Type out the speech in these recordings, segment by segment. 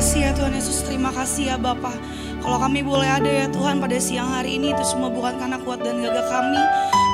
kasih ya Tuhan Yesus, terima kasih ya Bapa. Kalau kami boleh ada ya Tuhan pada siang hari ini, itu semua bukan karena kuat dan gagah kami,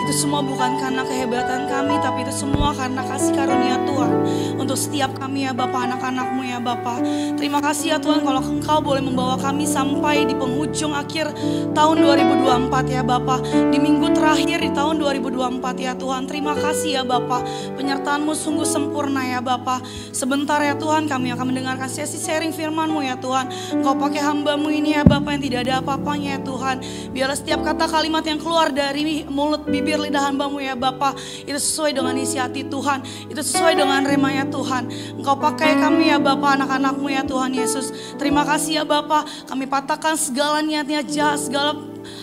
itu semua bukan karena kehebatan kami, tapi itu semua karena kasih karunia Tuhan untuk setiap kami ya Bapa, anak-anak-Mu ya Bapa. Terima kasih ya Tuhan kalau Engkau boleh membawa kami sampai di penghujung akhir tahun 2024 ya Bapa, di minggu terakhir di tahun 2024 ya Tuhan. Terima kasih ya Bapa, penyertaan-Mu sungguh sempurna ya Bapa. Sebentar ya Tuhan kami akan mendengarkan sesi sharing firman-Mu ya Tuhan. Engkau pakai hamba-Mu ini ya Bapa yang tidak ada apa-apanya ya Tuhan. Biarlah setiap kata kalimat yang keluar dari mulut bibir lidah hamba-Mu ya Bapa, itu sesuai dengan isi hati Tuhan, itu sesuai dengan rema ya Tuhan. Engkau pakai kami ya Bapa, anak-anak-Mu ya Tuhan Yesus. Terima kasih ya Bapa, kami patahkan segala niat-niat jahat, segala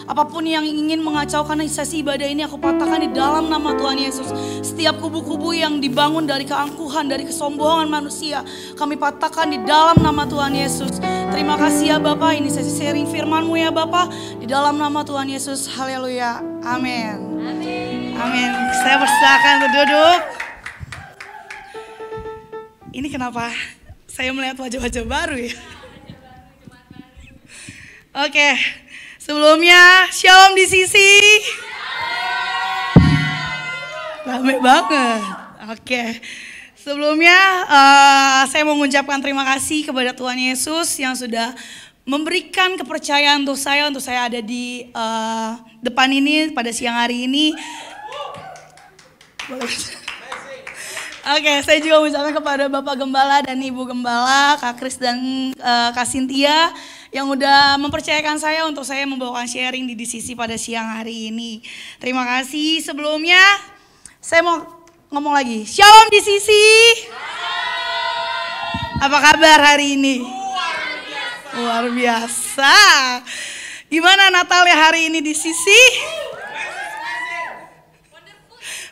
apapun yang ingin mengacaukan sesi ibadah ini, aku patahkan di dalam nama Tuhan Yesus. Setiap kubu-kubu yang dibangun dari keangkuhan, dari kesombongan manusia, kami patahkan di dalam nama Tuhan Yesus. Terima kasih ya Bapa, ini sesi sharing firman-Mu ya Bapa, di dalam nama Tuhan Yesus. Haleluya, amin. Amin. Saya persilakan untuk duduk. Ini kenapa saya melihat wajah-wajah baru ya? Oke. Sebelumnya, shalom di sisi. Rame banget. Oke. Sebelumnya, saya mau mengucapkan terima kasih kepada Tuhan Yesus yang sudah memberikan kepercayaan untuk saya ada di depan ini pada siang hari ini. Oke, saya juga mengucapkan kepada Bapak Gembala dan Ibu Gembala, Kak Kris dan Kak Cynthia, yang udah mempercayakan saya untuk saya membawakan sharing di DCC pada siang hari ini. Terima kasih. Sebelumnya saya mau ngomong lagi. Shalom DCC. Apa kabar hari ini? Luar biasa. Gimana Natalnya hari ini DCC?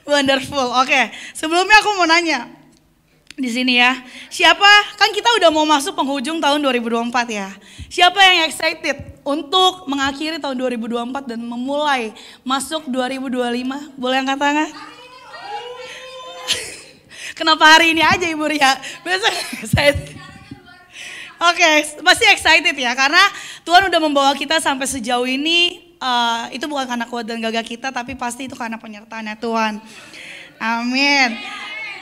Wonderful. Oke. Sebelumnya aku mau nanya di sini ya. Siapa, kan kita udah mau masuk penghujung tahun 2024 ya. Siapa yang excited untuk mengakhiri tahun 2024 dan memulai masuk 2025? Boleh angkat tangan? Kenapa hari ini aja Ibu Ria? Biasa excited. Oke, pasti excited ya, karena Tuhan udah membawa kita sampai sejauh ini. Itu bukan karena kuat dan gagah kita, tapi pasti itu karena penyertaannya Tuhan. Amin.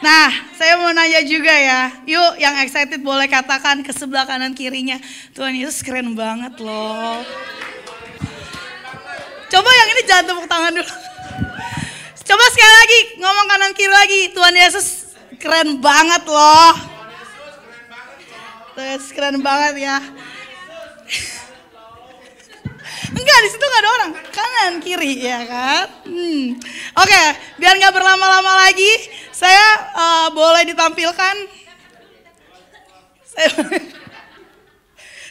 Nah, saya mau nanya juga ya. Yuk, yang excited boleh katakan ke sebelah kanan kirinya, Tuhan Yesus keren banget loh. Coba yang ini jangan tepuk tangan dulu. Coba sekali lagi, ngomong kanan kiri lagi. Tuhan Yesus keren banget loh. Tuhan Yesus keren banget ya. Enggak, di situ nggak ada orang, kanan kiri ya kan. Oke, biar nggak berlama-lama lagi, saya boleh ditampilkan.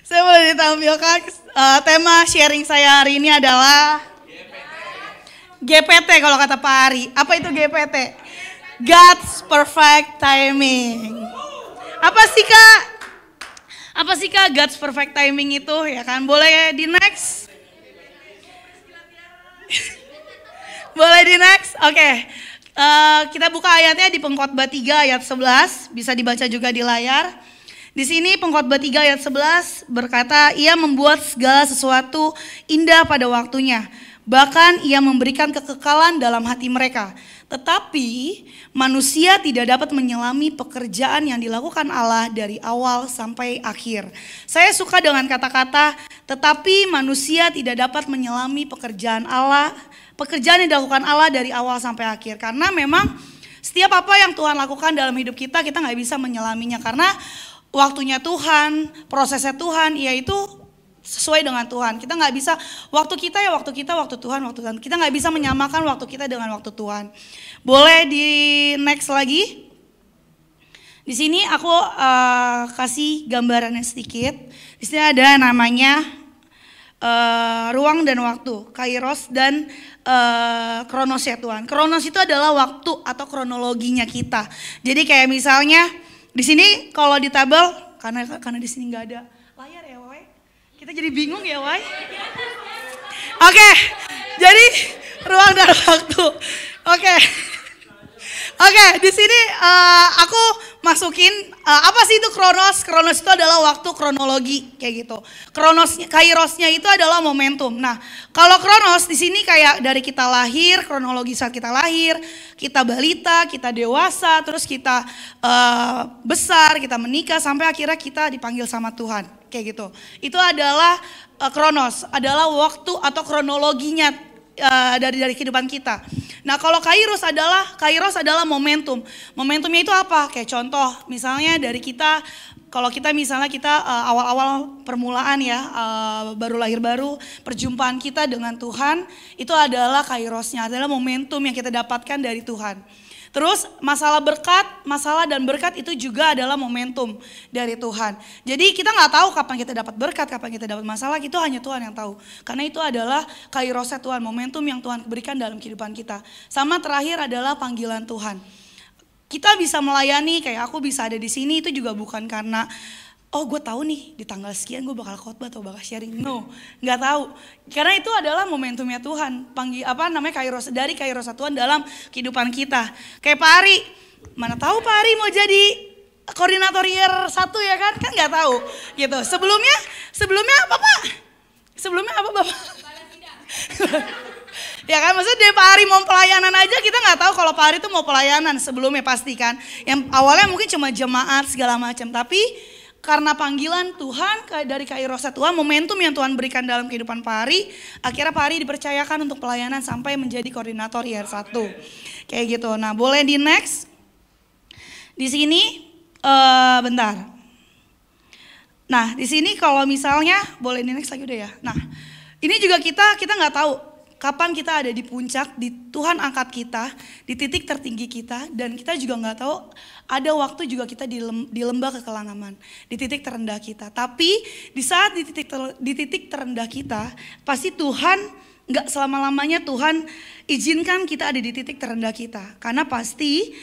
Saya boleh ditampilkan tema sharing saya hari ini adalah GPT kalau kata Pak Ari. Apa itu GPT? God's perfect timing. Apa sih Kak God's perfect timing itu ya kan? Boleh di next? Boleh di next? Oke. Kita buka ayatnya di Pengkhotbah 3 ayat 11, bisa dibaca juga di layar. Di sini Pengkhotbah 3 ayat 11 berkata, ia membuat segala sesuatu indah pada waktunya, bahkan ia memberikan kekekalan dalam hati mereka. Tetapi manusia tidak dapat menyelami pekerjaan yang dilakukan Allah dari awal sampai akhir. Saya suka dengan kata-kata, tetapi manusia tidak dapat menyelami pekerjaan yang dilakukan Allah dari awal sampai akhir. Karena memang setiap apa yang Tuhan lakukan dalam hidup kita, kita gak bisa menyelaminya. Karena waktunya Tuhan, prosesnya Tuhan, yaitu sesuai dengan Tuhan. Kita nggak bisa waktu kita, waktu Tuhan, waktu Tuhan. Kita nggak bisa menyamakan waktu kita dengan waktu Tuhan. Boleh di next lagi. Di sini aku kasih gambarannya sedikit. Di sini ada namanya ruang dan waktu, kairos dan kronos ya Tuhan. Kronos itu adalah waktu atau kronologinya kita. Jadi kayak misalnya di sini kalau di tabel, karena di sini nggak ada layar ya Wai. Kita jadi bingung ya Wai. Oke, jadi ruang dan waktu. Oke. Oke, di sini aku masukin apa sih itu kronos? Kronos itu adalah waktu kronologi kayak gitu. Kairosnya itu adalah momentum. Nah, kalau kronos di sini kayak dari kita lahir, kronologi saat kita lahir, kita balita, kita dewasa, terus kita besar, kita menikah sampai akhirnya kita dipanggil sama Tuhan kayak gitu. Itu adalah kronos, adalah waktu atau kronologinya dari kehidupan kita. Nah, kalau kairos adalah momentum. Momentumnya itu apa? Kayak contoh, misalnya dari kita, kalau kita misalnya awal-awal permulaan ya, baru lahir baru, perjumpaan kita dengan Tuhan, itu adalah kairosnya, adalah momentum yang kita dapatkan dari Tuhan. Terus masalah dan berkat itu juga adalah momentum dari Tuhan. Jadi kita nggak tahu kapan kita dapat berkat, kapan kita dapat masalah, itu hanya Tuhan yang tahu. Karena itu adalah kairosnya Tuhan, momentum yang Tuhan berikan dalam kehidupan kita. Sama terakhir adalah panggilan Tuhan. Kita bisa melayani, kayak aku bisa ada di sini itu juga bukan karena oh gue tahu nih di tanggal sekian gue bakal khotbah atau bakal sharing. No, nggak tahu. Karena itu adalah momentumnya Tuhan. Kairos Tuhan dalam kehidupan kita. Kayak Pak Ari, mana tahu Pak Ari mau jadi koordinator year 1 ya kan? Kan nggak tahu gitu. Sebelumnya apa Pak? Sebelumnya apa Bapak? Ya kan, maksudnya dari Pak Ari mau pelayanan aja kita nggak tahu kalau Pak Ari itu mau pelayanan sebelumnya pasti kan. Yang awalnya mungkin cuma jemaat segala macam, tapi karena panggilan Tuhan dari kairos Tuhan, momentum yang Tuhan berikan dalam kehidupan Pak Ari, akhirnya Pak Ari dipercayakan untuk pelayanan sampai menjadi koordinator year 1. Kayak gitu. Nah, boleh di next. Di sini bentar. Nah, di sini kalau misalnya boleh di next lagi udah ya. Nah, ini juga kita nggak tahu kapan kita ada di puncak, Tuhan angkat kita di titik tertinggi kita, dan kita juga nggak tahu ada waktu juga kita di lembah kekelangaman, di titik terendah kita. Tapi di saat di titik terendah kita, pasti Tuhan nggak selama-lamanya Tuhan izinkan kita ada di titik terendah kita, karena pasti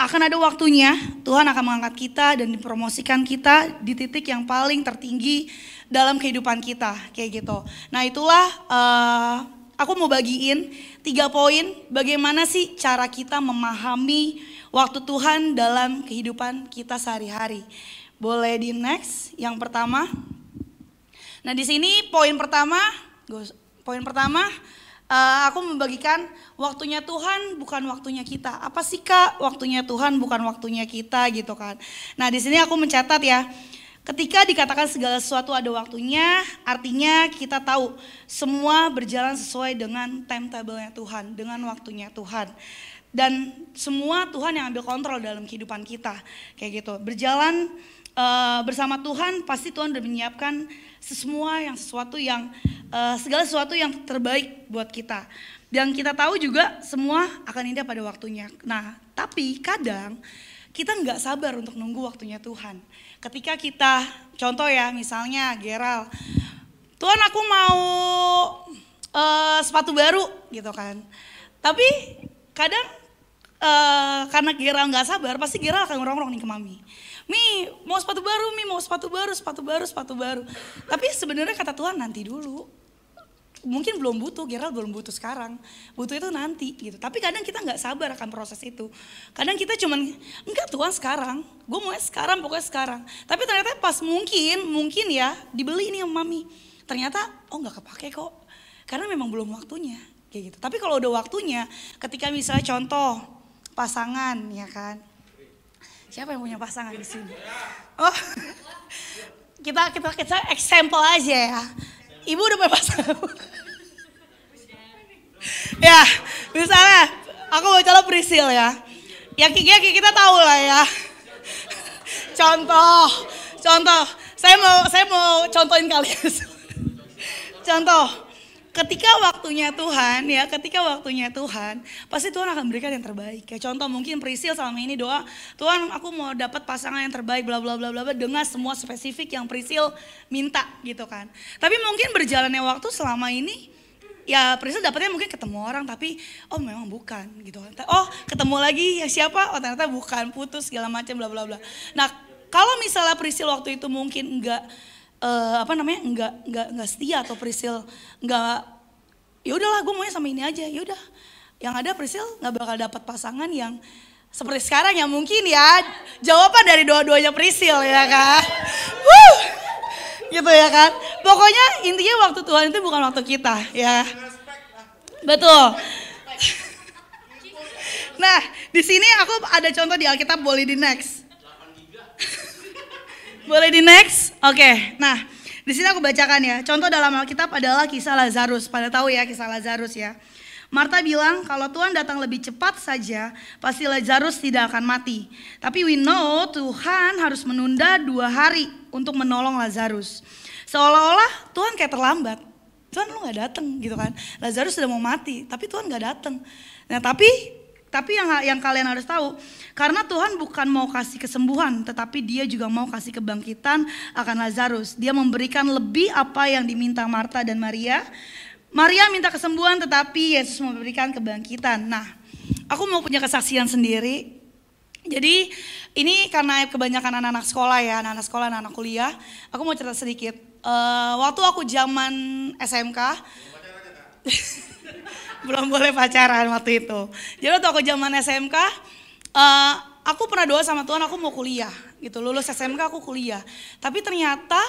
akan ada waktunya Tuhan akan mengangkat kita dan dipromosikan kita di titik yang paling tertinggi dalam kehidupan kita, kayak gitu. Nah, itulah aku mau bagiin 3 poin bagaimana sih cara kita memahami waktu Tuhan dalam kehidupan kita sehari-hari. Boleh di next yang pertama. Nah, di sini poin pertama aku membagikan waktunya Tuhan bukan waktunya kita. Apa sih Kak waktunya Tuhan bukan waktunya kita gitu kan. Nah, di sini aku mencatat ya. Ketika dikatakan segala sesuatu ada waktunya, artinya kita tahu semua berjalan sesuai dengan timetable-nya Tuhan, dengan waktunya Tuhan. Dan semua Tuhan yang ambil kontrol dalam kehidupan kita, kayak gitu. Berjalan bersama Tuhan, pasti Tuhan udah menyiapkan segala sesuatu yang terbaik buat kita. Dan kita tahu juga semua akan indah pada waktunya. Nah, tapi kadang kita nggak sabar untuk nunggu waktunya Tuhan. Ketika kita, contoh ya misalnya Geral, Tuhan aku mau sepatu baru gitu kan. Tapi kadang karena Geral nggak sabar, pasti Geral akan ngerongrong nih ke Mami. Mi mau sepatu baru. Tapi sebenarnya kata Tuhan nanti dulu. Mungkin belum butuh, Geral belum butuh sekarang. Butuh itu nanti gitu. Tapi kadang kita gak sabar akan proses itu. Kadang kita cuman, enggak Tuhan sekarang. Gue mau sekarang, pokoknya sekarang. Tapi ternyata pas mungkin ya dibeli nih sama Mami. Ternyata gak kepake kok. Karena memang belum waktunya. Kayak gitu. Tapi kalau udah waktunya, ketika misalnya contoh pasangan ya kan. Siapa yang punya pasangan di sini? Oh, kita example aja ya. Ibu udah punya pasangan. Ya, misalnya aku mau calon Prisil ya. Ya kita tahu lah ya. Contoh. Saya mau contohin kalian. Contoh. Ketika waktunya Tuhan, pasti Tuhan akan berikan yang terbaik. Kayak contoh mungkin Prisil selama ini doa, Tuhan aku mau dapat pasangan yang terbaik bla bla bla bla dengan semua spesifik yang Prisil minta gitu kan. Tapi mungkin berjalannya waktu selama ini ya Prisil dapatnya mungkin ketemu orang tapi memang bukan gitu kan. Oh, ketemu lagi ya siapa? Oh, ternyata bukan, putus segala macam bla bla bla. Nah, kalau misalnya Prisil waktu itu mungkin enggak setia atau Prisil enggak, ya udahlah gue maunya sama ini aja, ya udah. Yang ada Prisil nggak bakal dapat pasangan yang Seperti sekarang ya mungkin ya jawaban dari dua-duanya Prisil ya kan. Wuh, gitu ya kan. Pokoknya intinya waktu Tuhan itu bukan waktu kita ya. Betul. Nah, di sini aku ada contoh di Alkitab, boleh di next. Boleh di next? Oke. Nah, di sini aku bacakan ya. Contoh dalam Alkitab adalah kisah Lazarus. Pada tahu ya kisah Lazarus ya. Marta bilang kalau Tuhan datang lebih cepat saja, pasti Lazarus tidak akan mati. Tapi we know Tuhan harus menunda 2 hari untuk menolong Lazarus. Seolah-olah Tuhan kayak terlambat. Tuhan lu gak datang gitu kan. Lazarus sudah mau mati, tapi Tuhan gak datang. Nah tapi yang kalian harus tahu, karena Tuhan bukan mau kasih kesembuhan, tetapi dia juga mau kasih kebangkitan akan Lazarus. Dia memberikan lebih apa yang diminta Marta dan Maria. Maria minta kesembuhan, tetapi Yesus memberikan kebangkitan. Nah, aku mau punya kesaksian sendiri. Jadi ini karena kebanyakan anak-anak sekolah ya, anak-anak kuliah. Aku mau cerita sedikit. Waktu aku zaman SMK, belum boleh pacaran waktu itu. Jadi waktu aku zaman SMK, aku pernah doa sama Tuhan, aku mau kuliah gitu. Lulus SMK aku kuliah. Tapi ternyata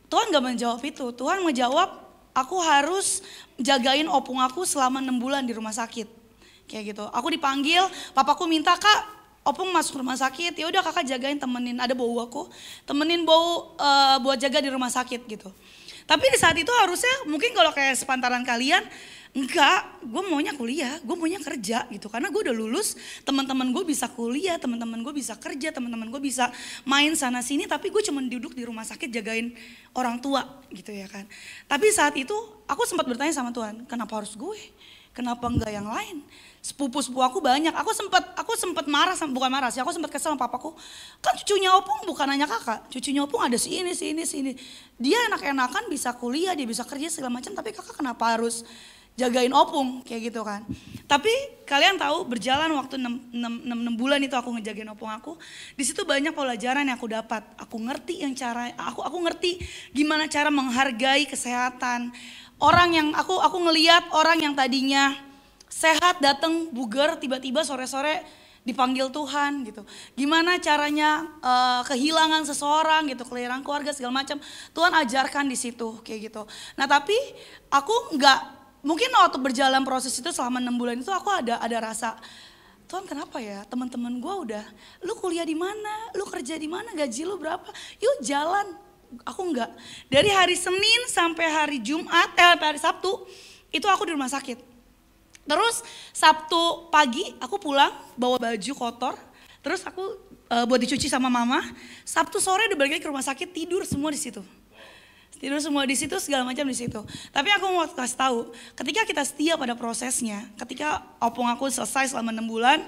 Tuhan gak menjawab itu. Tuhan menjawab, aku harus jagain opung aku selama 6 bulan di rumah sakit. Kayak gitu. Aku dipanggil, papaku minta, "Kak, opung masuk rumah sakit." Ya udah kakak jagain, temenin, ada bau aku, temenin bau buat jaga di rumah sakit gitu. Tapi di saat itu harusnya mungkin kalau kayak sepantaran kalian, enggak, gue maunya kuliah, gue maunya kerja gitu. Karena gue udah lulus, teman-teman gue bisa kuliah, teman-teman gue bisa kerja, teman-teman gue bisa main sana sini. Tapi gue cuma duduk di rumah sakit jagain orang tua gitu ya kan. Tapi saat itu aku sempat bertanya sama Tuhan, kenapa harus gue? Kenapa enggak yang lain? Sepupu-sepupu aku banyak. Aku sempat marah, bukan marah sih, aku sempat kesel sama papaku. Kan cucunya opung bukan hanya kakak, cucunya opung ada si ini. Dia enak-enakan bisa kuliah, dia bisa kerja segala macam. Tapi kakak kenapa harus jagain opung kayak gitu kan. Tapi kalian tahu berjalan waktu 6 bulan itu aku ngejagain opung aku. Di situ banyak pelajaran yang aku dapat. Aku ngerti aku ngerti gimana cara menghargai kesehatan. Orang yang aku ngelihat orang yang tadinya sehat datang bugar tiba-tiba sore-sore dipanggil Tuhan gitu. Gimana caranya kehilangan seseorang gitu, kehilangan keluarga segala macam. Tuhan ajarkan di situ kayak gitu. Nah, tapi aku mungkin waktu berjalan proses itu selama 6 bulan itu aku ada rasa, Tuhan kenapa ya teman-teman gue udah, lu kuliah di mana, lu kerja di mana, gaji lu berapa, yuk jalan. Aku enggak. Dari hari Senin sampai hari Jumat, hari Sabtu itu aku di rumah sakit. Terus Sabtu pagi aku pulang bawa baju kotor, terus aku buat dicuci sama mama. Sabtu sore udah balik lagi ke rumah sakit, tidur semua di situ. Tidur semua di situ, segala macam di situ. Tapi aku mau kasih tahu, ketika kita setia pada prosesnya, ketika opung aku selesai selama 6 bulan,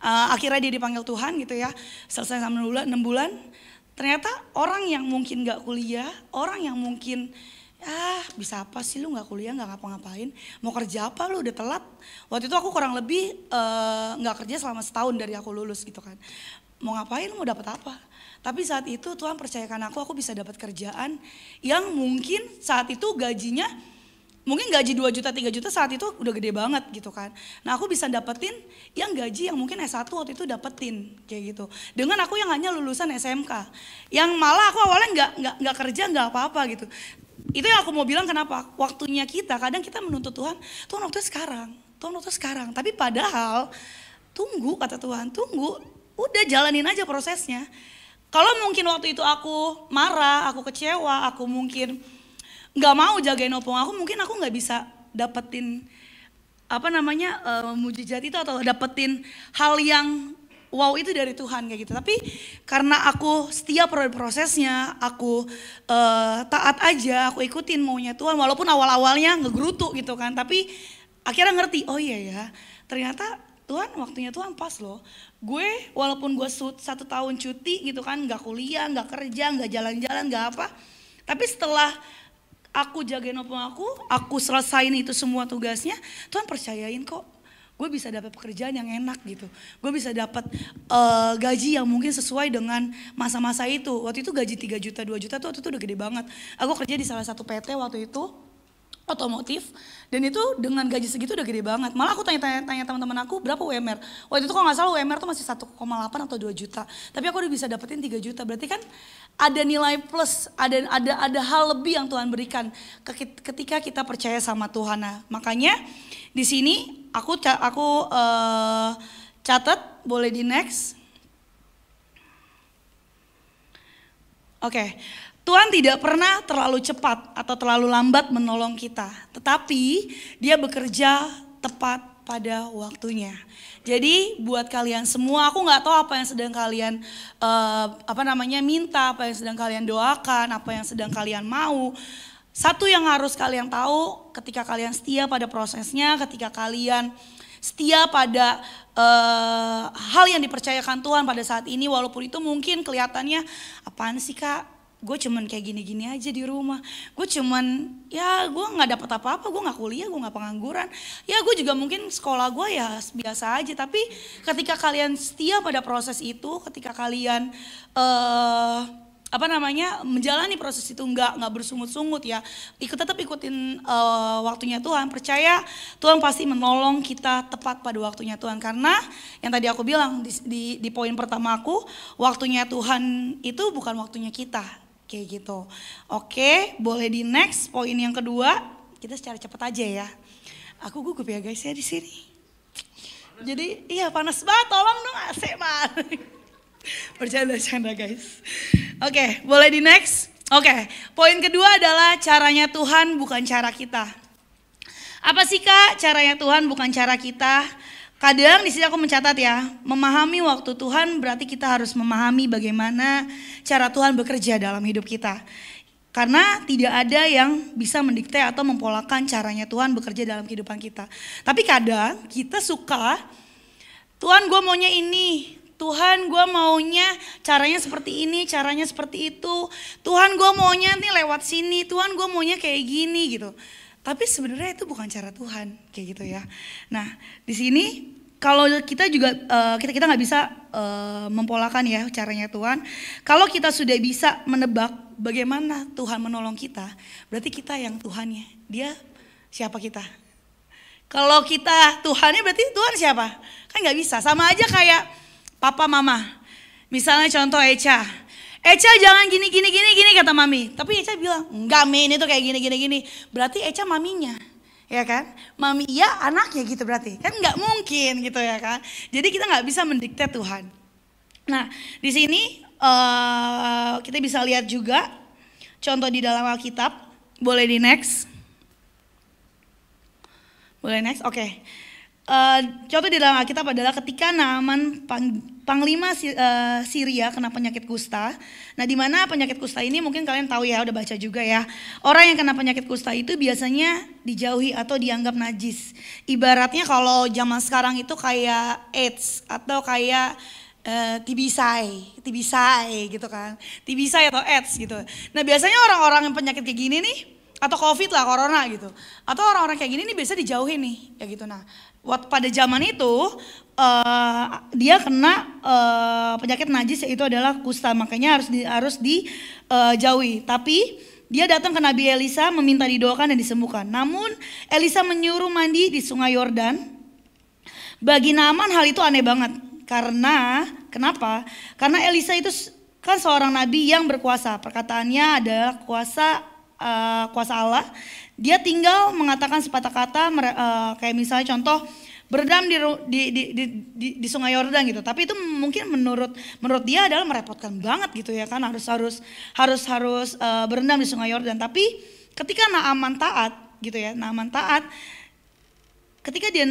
akhirnya dia dipanggil Tuhan gitu ya, selesai selama 6 bulan, ternyata orang yang mungkin gak kuliah, orang yang mungkin bisa apa sih lu gak kuliah, gak ngapa-ngapain, mau kerja apa lu udah telat. Waktu itu aku kurang lebih gak kerja selama setahun dari aku lulus gitu kan. Mau ngapain, mau dapat apa? Tapi saat itu Tuhan percayakan aku bisa dapat kerjaan yang mungkin saat itu gajinya, mungkin gaji 2 juta, 3 juta saat itu udah gede banget gitu kan. Nah aku bisa dapetin yang gaji yang mungkin S1 waktu itu dapetin kayak gitu. Dengan aku yang hanya lulusan SMK. Yang malah aku awalnya nggak kerja, nggak apa-apa gitu. Itu yang aku mau bilang kenapa. Waktunya kita, kadang kita menuntut Tuhan waktunya sekarang, Tuhan waktunya sekarang. Tapi padahal tunggu kata Tuhan, tunggu. Udah jalanin aja prosesnya. Kalau mungkin waktu itu aku marah, aku kecewa, aku mungkin nggak mau jagain opung aku, mungkin aku nggak bisa dapetin mujizat itu atau dapetin hal yang wow itu dari Tuhan kayak gitu. Tapi karena aku setia pada prosesnya, aku taat aja, aku ikutin maunya Tuhan. Walaupun awal-awalnya ngegerutu gitu kan, tapi akhirnya ngerti, oh iya ya, ternyata Tuhan waktunya Tuhan pas loh. Gue walaupun gue 1 tahun cuti gitu kan, gak kuliah, gak kerja, gak jalan-jalan, gak apa. Tapi setelah aku jagain opung aku selesain itu semua tugasnya, Tuhan percayain kok. Gue bisa dapat pekerjaan yang enak gitu. Gue bisa dapat gaji yang mungkin sesuai dengan masa-masa itu. Waktu itu gaji 3 juta, 2 juta tuh waktu itu udah gede banget. Aku kerja di salah satu PT waktu itu. otomotif, dan itu dengan gaji segitu udah gede banget. Malah aku tanya teman-teman aku berapa UMR. Waktu itu kalau nggak salah UMR tuh masih 1,8 atau 2 juta. Tapi aku udah bisa dapetin 3 juta. Berarti kan ada nilai plus, ada hal lebih yang Tuhan berikan ketika kita percaya sama Tuhan. Nah, makanya di sini aku catat, boleh di next. Oke. Tuhan tidak pernah terlalu cepat atau terlalu lambat menolong kita, tetapi Dia bekerja tepat pada waktunya. Jadi buat kalian semua, aku nggak tahu apa yang sedang kalian minta, apa yang sedang kalian doakan, apa yang sedang kalian mau. Satu yang harus kalian tahu, ketika kalian setia pada prosesnya, ketika kalian setia pada hal yang dipercayakan Tuhan pada saat ini, walaupun itu mungkin kelihatannya apaan sih Kak? Gue cuman kayak gini-gini aja di rumah. Gue cuman gue gak dapat apa-apa, gue gak kuliah, gue gak pengangguran. Ya gue juga mungkin sekolah gue ya biasa aja. Tapi ketika kalian setia pada proses itu, ketika kalian menjalani proses itu nggak bersungut-sungut ya, tetap ikutin waktunya Tuhan, percaya Tuhan pasti menolong kita tepat pada waktunya Tuhan. Karena yang tadi aku bilang di poin pertama aku, waktunya Tuhan itu bukan waktunya kita, kayak gitu. Oke, boleh di next poin yang kedua. Kita secara cepat aja ya. Aku gugup ya guys ya di sini. Jadi iya panas banget, tolong dong AC banget. Bercanda guys. Oke, boleh di next. Oke, poin kedua adalah caranya Tuhan bukan cara kita. Apa sih Kak caranya Tuhan bukan cara kita? Kadang di sini aku mencatat ya, memahami waktu Tuhan berarti kita harus memahami bagaimana cara Tuhan bekerja dalam hidup kita. Karena tidak ada yang bisa mendikte atau mempolakan caranya Tuhan bekerja dalam kehidupan kita. Tapi kadang kita suka, Tuhan gue maunya ini, Tuhan gue maunya caranya seperti ini, caranya seperti itu. Tuhan gue maunya nih lewat sini, Tuhan gue maunya kayak gini gitu. Tapi sebenarnya itu bukan cara Tuhan, kayak gitu ya. Nah di sini kalau kita juga kita nggak bisa mempolakan ya caranya Tuhan. Kalau kita sudah bisa menebak bagaimana Tuhan menolong kita, berarti kita yang Tuhannya. Dia siapa kita? Kalau kita Tuhannya berarti Tuhan siapa? Kan nggak bisa. Sama aja kayak papa mama. Misalnya contoh Echa jangan gini kata mami. Tapi Echa bilang enggak Mi, ini tuh kayak gini. Berarti Echa maminya, ya kan? Mami iya, anaknya gitu berarti. Kan nggak mungkin gitu ya kan? Jadi kita nggak bisa mendikte Tuhan. Nah di sini kita bisa lihat juga contoh di dalam Alkitab. Boleh di next. Boleh next, oke. Contoh di dalam Alkitab adalah ketika Naaman panglima Syria kena penyakit kusta. Nah, di mana penyakit kusta ini mungkin kalian tahu ya, udah baca juga ya. Orang yang kena penyakit kusta itu biasanya dijauhi atau dianggap najis. Ibaratnya kalau zaman sekarang itu kayak AIDS atau kayak TBC gitu kan. TBC atau AIDS gitu. Nah, biasanya orang-orang yang penyakit kayak gini nih, atau COVID lah, corona gitu. Atau orang-orang kayak gini nih biasa dijauhin nih, ya gitu. Nah, pada zaman itu dia kena penyakit najis, yaitu adalah kusta, makanya harus dijauhi. Tapi dia datang ke Nabi Elisa meminta didoakan dan disembuhkan. Namun Elisa menyuruh mandi di Sungai Yordan. Bagi Naaman hal itu aneh banget. Kenapa? Karena Elisa itu kan seorang nabi yang berkuasa. Perkataannya adalah kuasa Allah. Dia tinggal mengatakan sepatah kata, kayak misalnya contoh berendam di Sungai Yordan gitu. Tapi itu mungkin menurut dia adalah merepotkan banget gitu ya kan, harus berendam di Sungai Yordan. Tapi ketika Naaman taat gitu ya, ketika dia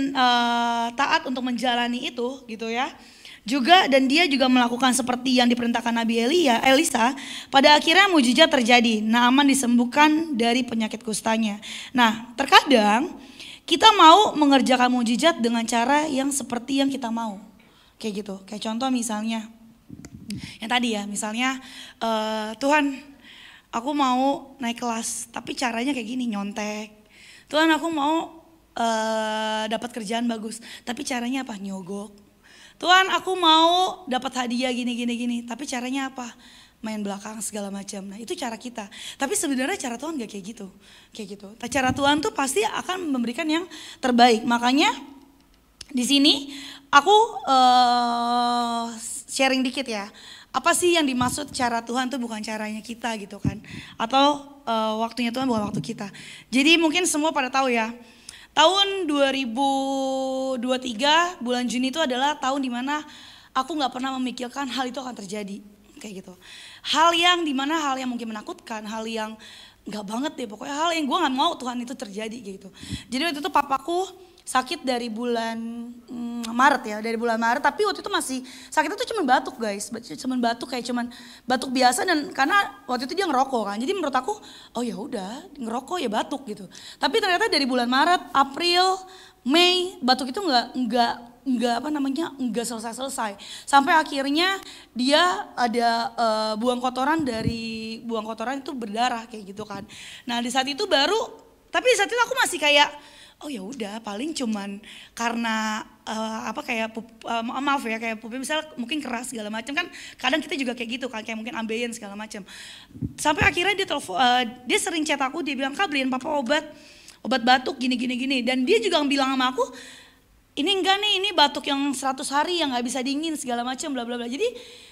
taat untuk menjalani itu gitu ya, dan dia juga melakukan seperti yang diperintahkan Nabi Elisa, pada akhirnya mujizat terjadi. Naaman disembuhkan dari penyakit kustanya. Nah, terkadang kita mau mengerjakan mujizat dengan cara yang seperti yang kita mau, kayak gitu. Kayak contoh misalnya yang tadi ya, misalnya Tuhan, aku mau naik kelas, tapi caranya kayak gini, nyontek. Tuhan, aku mau dapat kerjaan bagus, tapi caranya apa? Nyogok. Tuhan, aku mau dapat hadiah gini, tapi caranya apa? main belakang segala macam. Nah itu cara kita. Tapi sebenarnya cara Tuhan gak kayak gitu. Cara Tuhan tuh pasti akan memberikan yang terbaik. Makanya di sini aku sharing dikit ya. Apa sih yang dimaksud cara Tuhan tuh bukan caranya kita gitu kan. Atau waktunya Tuhan bukan waktu kita. Jadi mungkin semua pada tahu ya. Tahun 2023 bulan Juni itu adalah tahun dimana aku gak pernah memikirkan hal itu akan terjadi. Kayak gitu. Hal yang dimana hal yang mungkin menakutkan, hal yang nggak banget deh pokoknya, hal yang gue nggak mau Tuhan itu terjadi gitu. Jadi waktu itu papaku sakit dari bulan Maret ya, dari bulan Maret, tapi waktu itu masih sakitnya tuh cuma batuk guys, cuma batuk kayak cuman batuk biasa, dan karena waktu itu dia ngerokok kan, jadi menurut aku oh ya udah ngerokok ya batuk gitu. Tapi ternyata dari bulan Maret, April, Mei batuk itu nggak selesai sampai akhirnya dia ada buang kotoran itu berdarah kayak gitu kan. Nah di saat itu tapi di saat itu aku masih kayak oh ya udah paling cuman karena maaf ya kayak pupnya misal mungkin keras segala macam kan, kadang kita juga kayak gitu kan, kayak mungkin ambeien segala macam. Sampai akhirnya dia sering chat aku, dia bilang Kak beliin papa obat batuk gini, dan dia juga bilang sama aku ini enggak nih, ini batuk yang 100 hari yang gak bisa dingin segala macam bla bla bla. Jadi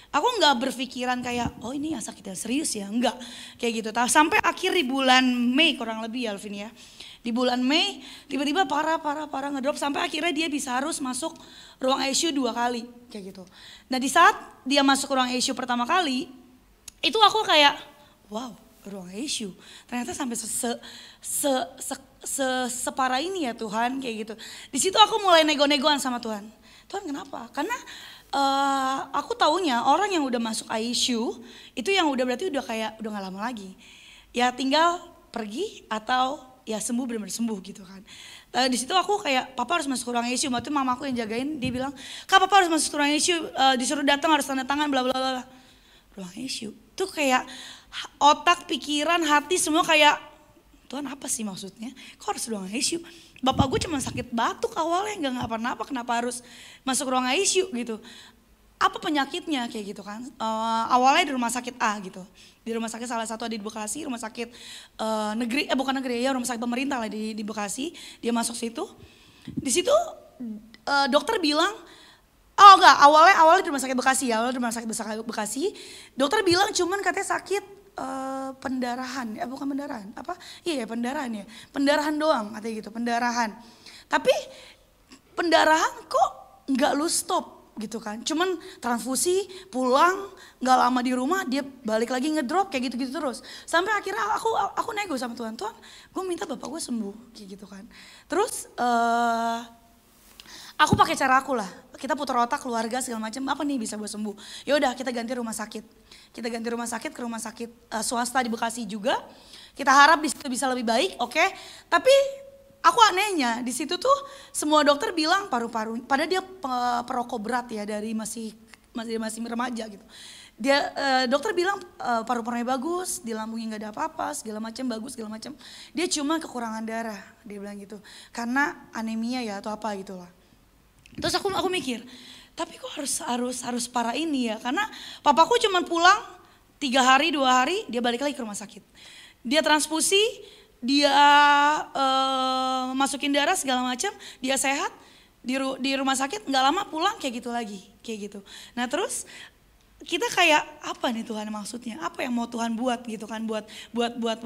aku gak berpikiran kayak oh ini yang sakit serius ya, enggak kayak gitu. Sampai akhir di bulan Mei kurang lebih ya Alvin ya. Di bulan Mei tiba-tiba parah ngedrop sampai akhirnya dia harus masuk ruang ICU 2 kali kayak gitu. Nah di saat dia masuk ruang ICU pertama kali itu aku kayak wow, ruang ICU ternyata sampai separah ini ya Tuhan kayak gitu. Di situ aku mulai nego-negoan sama Tuhan. Tuhan kenapa? Karena aku taunya orang yang udah masuk ICU itu yang berarti udah gak lama lagi. Ya tinggal pergi atau ya sembuh, benar-benar sembuh gitu kan. Di situ aku kayak papa harus masuk ruang ICU. Waktu mama aku yang jagain, dia bilang Kak papa harus masuk ruang ICU, disuruh datang harus tanda tangan bla bla bla. Ruang ICU tuh kayak otak, pikiran, hati semua kayak Tuhan apa sih maksudnya? Kok harus ruang ICU? Bapak gue cuma sakit batuk awalnya, nggak ngapa-ngapa, kenapa harus masuk ruang ICU gitu? Apa penyakitnya kayak gitu kan? Awalnya di rumah sakit A gitu, di rumah sakit salah satu ada di Bekasi, rumah sakit bukan negeri ya, rumah sakit pemerintah lah di Bekasi. Dia masuk situ, di situ dokter bilang, oh enggak, awalnya di rumah sakit Bekasi ya, awalnya di rumah sakit Bekasi, dokter bilang cuman katanya sakit pendarahan, bukan pendarahan, pendarahan doang katanya gitu, pendarahan. Tapi pendarahan kok nggak lu stop gitu kan, cuman transfusi, pulang, nggak lama di rumah dia balik lagi ngedrop kayak gitu terus. Sampai akhirnya aku nego sama Tuhan, gue minta bapak gue sembuh kayak gitu kan. Terus aku pakai cara aku lah, kita putar otak keluarga segala macam, apa nih bisa buat sembuh. Ya udah kita ganti rumah sakit, ke rumah sakit swasta di Bekasi juga. Kita harap di situ bisa lebih baik, oke. Tapi aku anehnya di situ tuh semua dokter bilang paru-paru, padahal dia perokok berat ya dari masih remaja gitu. Dia dokter bilang paru-parunya bagus, di lambungnya nggak ada apa-apa, segala macam bagus segala macam. Dia cuma kekurangan darah, dia bilang gitu, karena anemia ya atau apa gitulah. Terus aku mikir, tapi kok harus parah ini ya? Karena papaku cuma pulang 3 hari 2 hari dia balik lagi ke rumah sakit. Dia transfusi, dia masukin darah segala macam, dia sehat di rumah sakit, nggak lama pulang kayak gitu lagi, kayak gitu. Nah terus kita kayak apa nih Tuhan maksudnya? Apa yang mau Tuhan buat gitu kan? Buat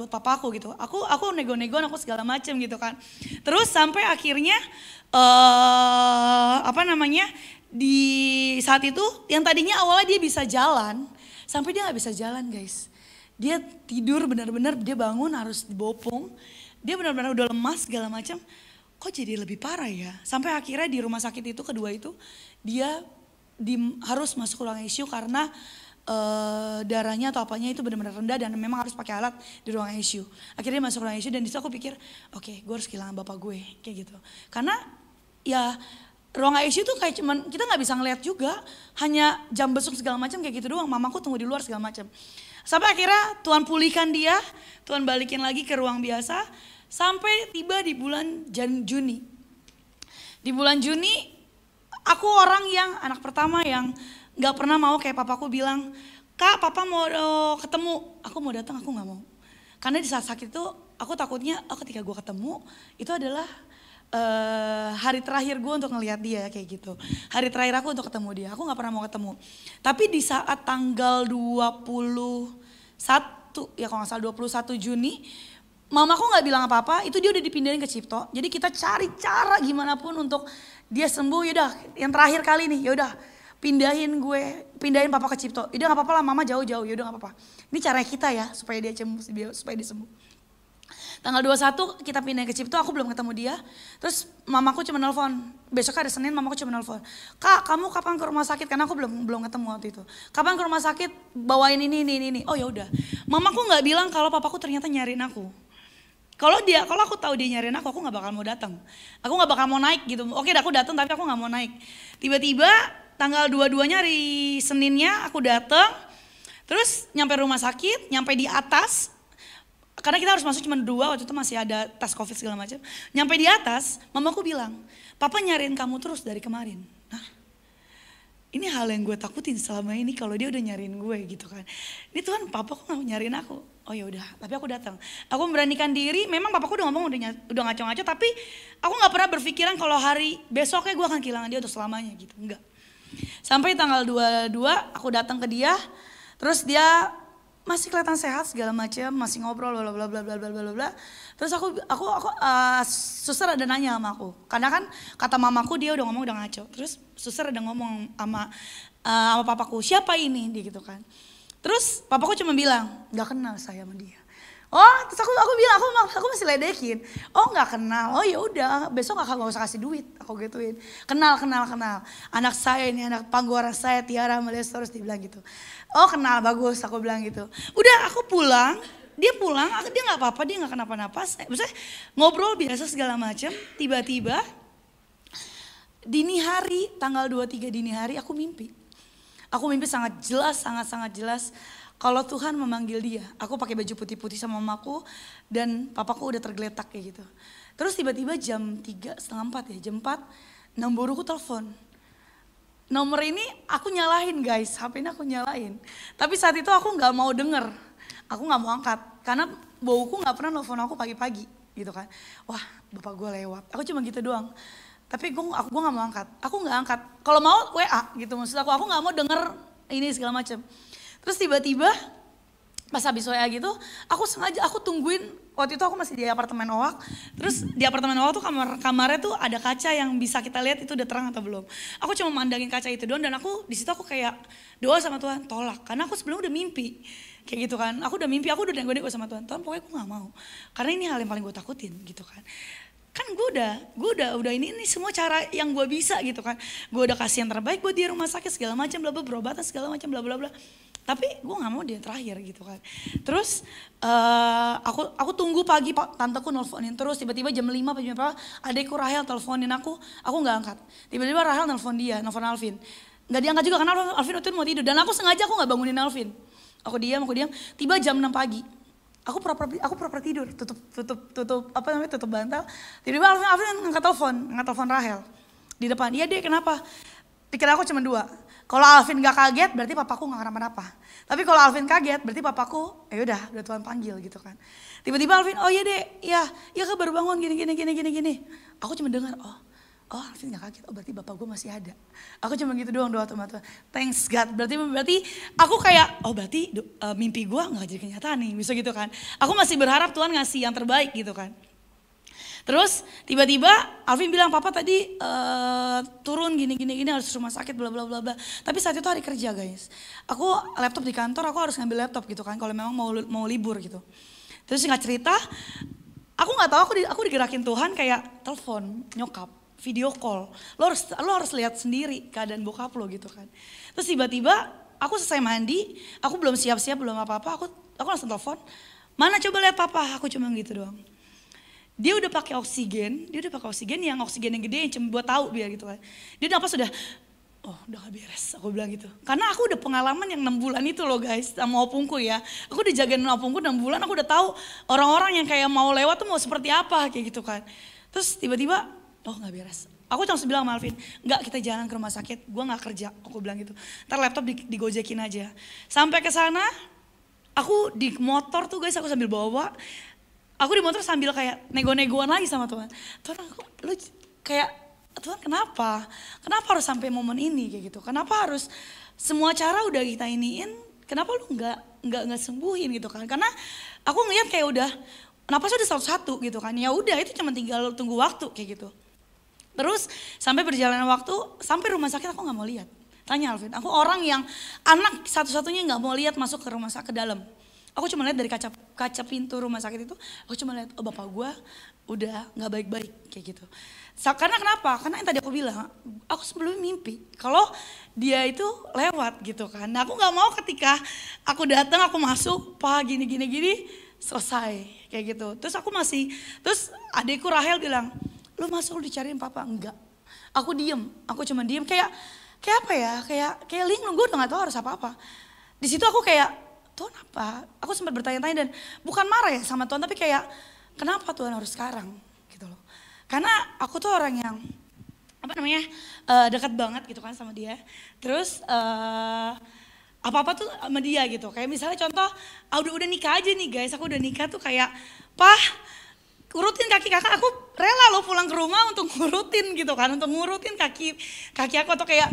papaku gitu. Aku nego-negoan aku segala macam gitu kan. Terus sampai akhirnya di saat itu yang tadinya awalnya dia bisa jalan, sampai dia nggak bisa jalan guys. Dia tidur benar-benar, dia bangun harus dibopong. Dia benar-benar udah lemas segala macam. Kok jadi lebih parah ya? Sampai akhirnya di rumah sakit itu kedua itu dia harus masuk ruang ICU karena darahnya atau apanya itu benar-benar rendah dan memang harus pakai alat di ruang ICU. Akhirnya dia masuk ruang ICU dan disitu aku pikir, oke, gue harus kehilangan bapak gue kayak gitu. Karena ya ruang ICU tuh kayak cuman kita nggak bisa ngeliat juga, hanya jam besuk segala macam kayak gitu doang. Mamaku tunggu di luar segala macam. Sampai akhirnya Tuhan pulihkan dia, Tuhan balikin lagi ke ruang biasa sampai tiba di bulan Juni. Di bulan Juni aku orang yang anak pertama yang nggak pernah mau kayak papaku bilang Kak, papa mau ketemu. Aku mau datang, aku gak mau. Karena di saat sakit itu aku takutnya ketika gue ketemu itu adalah hari terakhir gue untuk ngelihat dia kayak gitu. Hari terakhir aku untuk ketemu dia. Aku gak pernah mau ketemu. Tapi di saat tanggal 21, ya kalau gak salah 21 Juni, mamaku gak bilang apa-apa, itu dia udah dipindahin ke Cipto. Jadi kita cari cara gimana pun untuk dia sembuh. Yaudah yang terakhir kali nih, yaudah pindahin papa ke Cipto. Yaudah gak apa-apa lah, mama jauh-jauh, yaudah gak apa-apa. Ini cara kita ya supaya dia sembuh. Tanggal 21 kita pindah ke Cipto, aku belum ketemu dia. Terus mamaku cuma nelpon, besok ada Senin mamaku cuma nelpon. Kak, kamu kapan ke rumah sakit? Karena aku belum ketemu waktu itu. Kapan ke rumah sakit bawain ini. Oh ya udah. Mamaku nggak bilang kalau papaku ternyata nyariin aku. Kalau aku tahu dia nyariin aku nggak bakal mau datang. Aku nggak bakal mau naik gitu. Oke, aku datang tapi aku nggak mau naik. Tiba-tiba tanggal 22-nya hari Seninnya aku datang. Terus nyampe rumah sakit, nyampe di atas. Karena kita harus masuk cuma 2, waktu itu masih ada tes covid segala macam. Nyampe di atas, mamaku bilang, papa nyariin kamu terus dari kemarin. Nah, ini hal yang gue takutin selama ini kalau dia udah nyariin gue gitu kan. Ini Tuhan, papa kok gak nyariin aku? Oh ya udah, tapi aku datang. Aku memberanikan diri, memang papaku udah ngomong udah ngaco-ngaco, tapi aku gak pernah berpikiran kalau hari besoknya gue akan kehilangan dia untuk selamanya gitu, enggak. Sampai tanggal 22 aku datang ke dia, terus dia masih kelihatan sehat segala macam, masih ngobrol bla bla bla bla bla bla bla. Terus suster ada nanya sama aku. Karena kan kata mamaku dia udah ngomong udah ngaco. Terus suster ada ngomong sama papaku, "Siapa ini?" dia gitu kan. Terus papaku cuma bilang, "Enggak kenal saya sama dia." Oh, terus aku bilang aku masih ledekin. Oh, enggak kenal. Oh ya udah, besok gak usah kasih duit. Aku gituin. Kenal. Anak saya ini, anak panggoran saya Tiara Melestor, terus dibilang gitu. Oh, kenal, bagus, aku bilang gitu. Udah, aku pulang. Dia pulang, dia nggak apa-apa, dia nggak kenapa-napa. Maksudnya ngobrol biasa segala macam. Tiba-tiba dini hari, tanggal 23 dini hari aku mimpi. Aku mimpi sangat jelas. Kalau Tuhan memanggil dia, aku pakai baju putih-putih sama mamaku dan papaku udah tergeletak kayak gitu. Terus tiba-tiba jam 3:30 ya, jam 4, nomborku telepon. Nomor ini aku nyalain guys, HP ini aku nyalain. Tapi saat itu aku gak mau denger, aku gak mau angkat. Karena bauku gak pernah nelfon aku pagi-pagi gitu kan. Wah, bapak gue lewat, aku cuma gitu doang. Tapi gue gak mau angkat, aku gak angkat. Kalau mau WA gitu maksud aku gak mau denger ini segala macam. Terus tiba-tiba pas habis WA gitu, aku tungguin. Waktu itu aku masih di apartemen Owak. Terus di apartemen Owak tuh kamarnya tuh ada kaca yang bisa kita lihat itu udah terang atau belum. Aku cuma mandangin kaca itu doang dan aku di situ aku kayak doa sama Tuhan, tolak. Karena aku sebelumnya udah mimpi. Kayak gitu kan. Aku udah mimpi, aku udah nego-nego sama Tuhan. Tuhan pokoknya aku gak mau. Karena ini hal yang paling gue takutin gitu kan. Kan gue udah ini semua cara yang gue bisa gitu kan. Gue udah kasih yang terbaik buat dia rumah sakit segala macam bla bla, berobatan segala macam bla bla bla. Tapi gue gak mau dia terakhir gitu kan. Terus aku tunggu pagi, tanteku nelfonin terus. Tiba-tiba jam 5 apa jam berapa adekku Rahel teleponin aku gak angkat. Tiba-tiba Rahel nelfon Alvin. Gak diangkat juga karena Alvin waktu itu mau tidur. Dan aku sengaja gak bangunin Alvin. Aku diam. Tiba jam 6 pagi. Aku pura-pura tidur, tutup bantal. Tiba-tiba Alvin angkat telepon Rahel di depan. Iya deh, kenapa? Pikiran aku cuma 2. Kalau Alvin gak kaget berarti papaku gak kenapa-napa. Tapi kalau Alvin kaget berarti papaku ya udah Tuhan panggil gitu kan. Tiba-tiba Alvin, oh iya deh, iya kak baru bangun gini. Aku cuma dengar, oh Alvin gak kaget, oh berarti bapak gue masih ada. Aku cuma gitu doang doa sama Tuhan. Thanks God, berarti aku kayak, oh berarti mimpi gue gak jadi kenyataan nih, bisa gitu kan. Aku masih berharap Tuhan ngasih yang terbaik gitu kan. Terus tiba-tiba Alvin bilang papa tadi turun gini harus rumah sakit bla bla bla bla. Tapi saat itu hari kerja guys. Aku laptop di kantor, aku harus ngambil laptop gitu kan kalau memang mau libur gitu. Terus singkat cerita, aku nggak tahu aku digerakin Tuhan kayak telepon nyokap, video call. Lo harus lihat sendiri keadaan bokap lo gitu kan. Terus tiba-tiba aku selesai mandi, aku belum siap-siap belum apa-apa, aku langsung telepon. Mana coba lihat papa, aku cuma gitu doang. Dia udah pakai oksigen yang gede yang cuma buat tahu biar gitu kan. Dia napas udah gak beres, aku bilang gitu. Karena aku udah pengalaman yang 6 bulan itu loh guys sama opungku ya. Aku udah jagain opungku 6 bulan, aku udah tahu orang-orang yang kayak mau lewat tuh mau seperti apa kayak gitu kan. Terus tiba-tiba oh nggak beres. Aku langsung bilang sama Alvin, enggak kita jalan ke rumah sakit, gue nggak kerja, aku bilang gitu. Ntar laptop digojekin aja. Sampai ke sana, aku di motor tuh guys, aku sambil bawa, aku di motor sambil kayak nego-negoan lagi sama Tuhan. Tuhan aku, lu kayak, Tuhan kenapa? Kenapa harus sampai momen ini kayak gitu? Kenapa harus semua cara udah kita iniin, kenapa lu nggak sembuhin gitu kan? Karena aku ngeliat kayak udah, napas udah satu-satu gitu kan. Ya udah itu cuma tinggal tunggu waktu kayak gitu. Terus sampai perjalanan waktu, sampai rumah sakit aku nggak mau lihat. Tanya Alvin, aku orang yang anak satu-satunya nggak mau lihat masuk ke rumah sakit ke dalam. Aku cuma lihat dari kaca pintu rumah sakit itu, aku cuma lihat, oh bapak gue udah nggak baik-baik kayak gitu. Karena kenapa? Karena yang tadi aku bilang, aku sebelumnya mimpi kalau dia itu lewat gitu kan. Nah aku nggak mau ketika aku datang, aku masuk, pak gini selesai kayak gitu. Terus terus adikku Rahel bilang, lu masuk lu dicariin papa? Enggak. Aku cuma diem kayak apa ya? Kayak linglung, gue udah nggak tahu harus apa-apa. Di situ aku kayak, Tuhan apa? Aku sempat bertanya-tanya dan bukan marah ya sama Tuhan, tapi kayak kenapa Tuhan harus sekarang gitu loh. Karena aku tuh orang yang dekat banget gitu kan sama dia. Terus apa-apa tuh sama dia gitu. Kayak misalnya contoh, udah nikah aja nih guys, aku udah nikah tuh kayak, Pah urutin kaki kakak, aku rela loh pulang ke rumah untuk ngurutin gitu kan, untuk ngurutin kaki aku atau kayak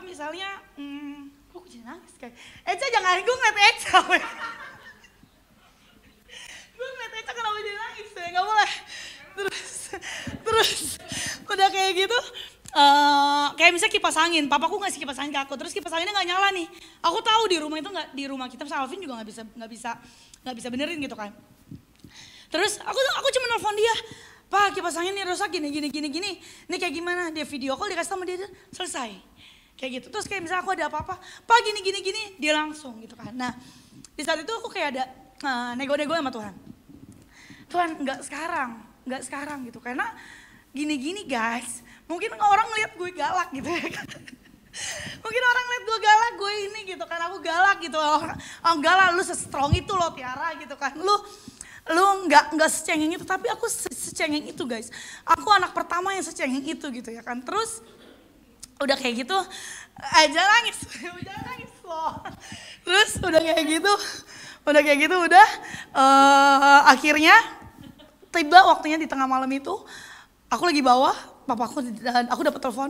misalnya, kok jadi nangis kayak, Eca jangan, gue ngeliat Eca, gue ngeliat Eca kenapa jadi nangis ya, nggak boleh. Terus udah kayak gitu, kayak misalnya kipas angin, papaku ngasih kipas angin ke aku, terus kipas anginnya nggak nyala nih, aku tahu di rumah itu nggak, di rumah kita, misalnya Alvin juga nggak bisa benerin gitu kan. Terus aku cuma nelfon dia, Pak kipas angin ini rusak gini, ini kayak gimana? Dia video call, dikasih sama dia, selesai. Kayak gitu, terus kayak misalnya aku ada apa-apa, Pak gini, dia langsung gitu kan. Nah di saat itu aku kayak ada nego-nego sama Tuhan. Tuhan nggak sekarang gitu, karena gini guys, mungkin orang ngeliat gue galak gitu ya kan. Mungkin orang lihat gue galak, gue ini gitu kan, aku galak gitu. Galak, lu se-strong itu loh Tiara gitu kan, lu nggak secengeng itu, tapi aku secengeng itu guys. Aku anak pertama yang secengeng itu gitu ya kan. Terus udah kayak gitu, jangan nangis loh. Terus udah kayak gitu, akhirnya tiba waktunya di tengah malam itu, aku lagi bawah, papaku dan aku dapat telepon,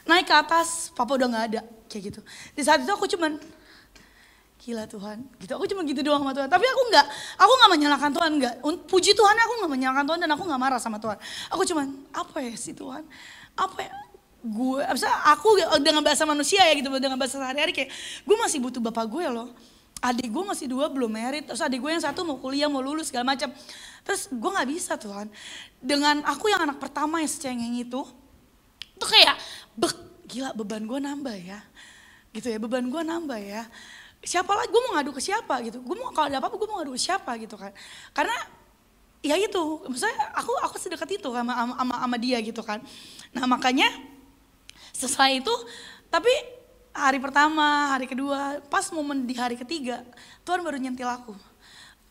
naik ke atas, papa udah nggak ada kayak gitu. Di saat itu aku cuman gila Tuhan, gitu. Aku cuma gitu doang sama Tuhan. Tapi aku nggak menyalahkan Tuhan, nggak. Puji Tuhan, aku nggak menyalahkan Tuhan dan aku nggak marah sama Tuhan. Aku cuman apa ya sih Tuhan, apa ya gue, misalnya aku dengan bahasa manusia ya gitu, dengan bahasa sehari-hari kayak gue masih butuh bapak gue loh. Adik gue masih 2 belum married, terus adik gue yang 1 mau kuliah, mau lulus segala macam. Terus gue nggak bisa Tuhan. Dengan aku yang anak pertama yang secengeng itu, tuh kayak gila beban gue nambah ya, gitu ya, beban gue nambah ya. Siapa lagi, gue mau ngadu ke siapa gitu, kalau ada apa-apa gue mau ngadu ke siapa gitu kan. Karena ya itu, misalnya aku sedekat itu sama dia gitu kan. Nah makanya setelah itu, tapi hari pertama, hari kedua, pas momen di hari ketiga, Tuhan baru nyentil aku.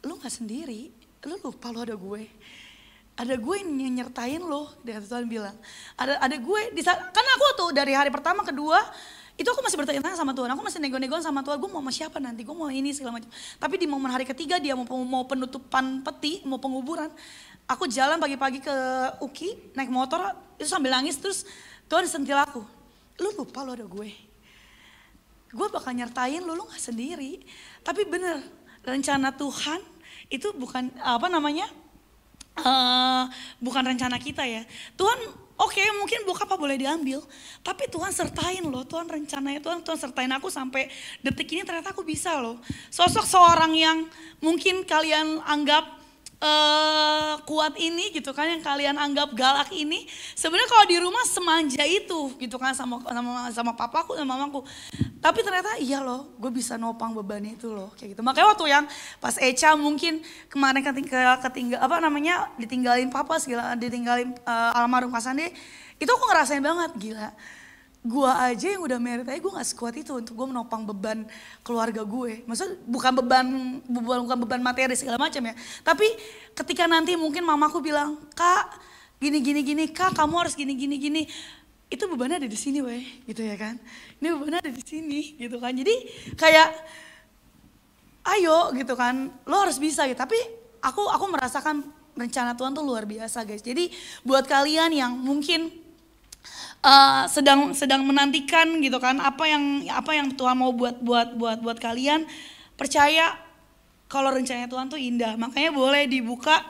Lu gak sendiri, lu lupa lu ada gue. Ada gue yang nyertain lo, Tuhan bilang. Ada gue, karena aku tuh dari hari pertama, kedua, itu aku masih bertanya sama Tuhan, aku masih nego-negoan sama Tuhan, gue mau sama siapa nanti, gue mau ini segala macam. Tapi di momen hari ketiga dia mau penutupan peti, mau penguburan, aku jalan pagi-pagi ke UKI, naik motor, itu sambil nangis, terus Tuhan sentil aku, lu lupa lo ada gue bakal nyertain lu gak sendiri. Tapi bener, rencana Tuhan itu bukan bukan rencana kita ya. Tuhan oke, mungkin bokap boleh diambil, tapi Tuhan sertain loh, Tuhan rencananya, Tuhan sertain aku sampai detik ini ternyata aku bisa loh. Sosok seorang yang mungkin kalian anggap kuat ini gitu kan, yang kalian anggap galak ini, sebenarnya kalau di rumah semanja itu gitu kan sama papaku sama mamaku. Tapi ternyata iya loh, gue bisa nopang beban itu loh kayak gitu. Makanya waktu yang pas Eca mungkin kemarin ditinggalin papa segala, ditinggalin almarhum Kak Sandi, itu aku ngerasain banget gila. Gue aja yang udah married aja gue gak sekuat itu untuk gue menopang beban keluarga gue. Maksudnya bukan beban materi segala macam ya. Tapi ketika nanti mungkin mamaku bilang, Kak gini, Kak kamu harus gini. Itu bebannya ada di sini weh, gitu ya kan. Ini bebannya ada di sini, gitu kan. Jadi kayak ayo gitu kan, lo harus bisa gitu. Tapi aku merasakan rencana Tuhan tuh luar biasa guys. Jadi buat kalian yang mungkin sedang menantikan gitu kan, apa yang Tuhan mau buat kalian, percaya kalau rencananya Tuhan tuh indah. Makanya boleh dibuka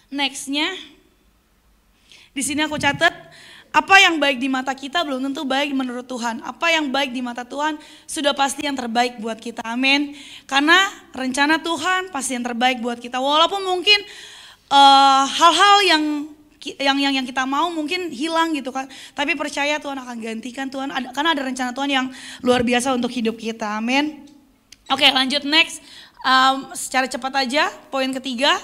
nextnya. Di sini aku catat, apa yang baik di mata kita belum tentu baik menurut Tuhan. Apa yang baik di mata Tuhan sudah pasti yang terbaik buat kita. Amin. Karena rencana Tuhan pasti yang terbaik buat kita. Walaupun mungkin hal-hal yang kita mau mungkin hilang gitu kan. Tapi percaya Tuhan akan gantikan, karena ada rencana Tuhan yang luar biasa untuk hidup kita. Amin. Oke, lanjut next. Secara cepat aja, poin ketiga,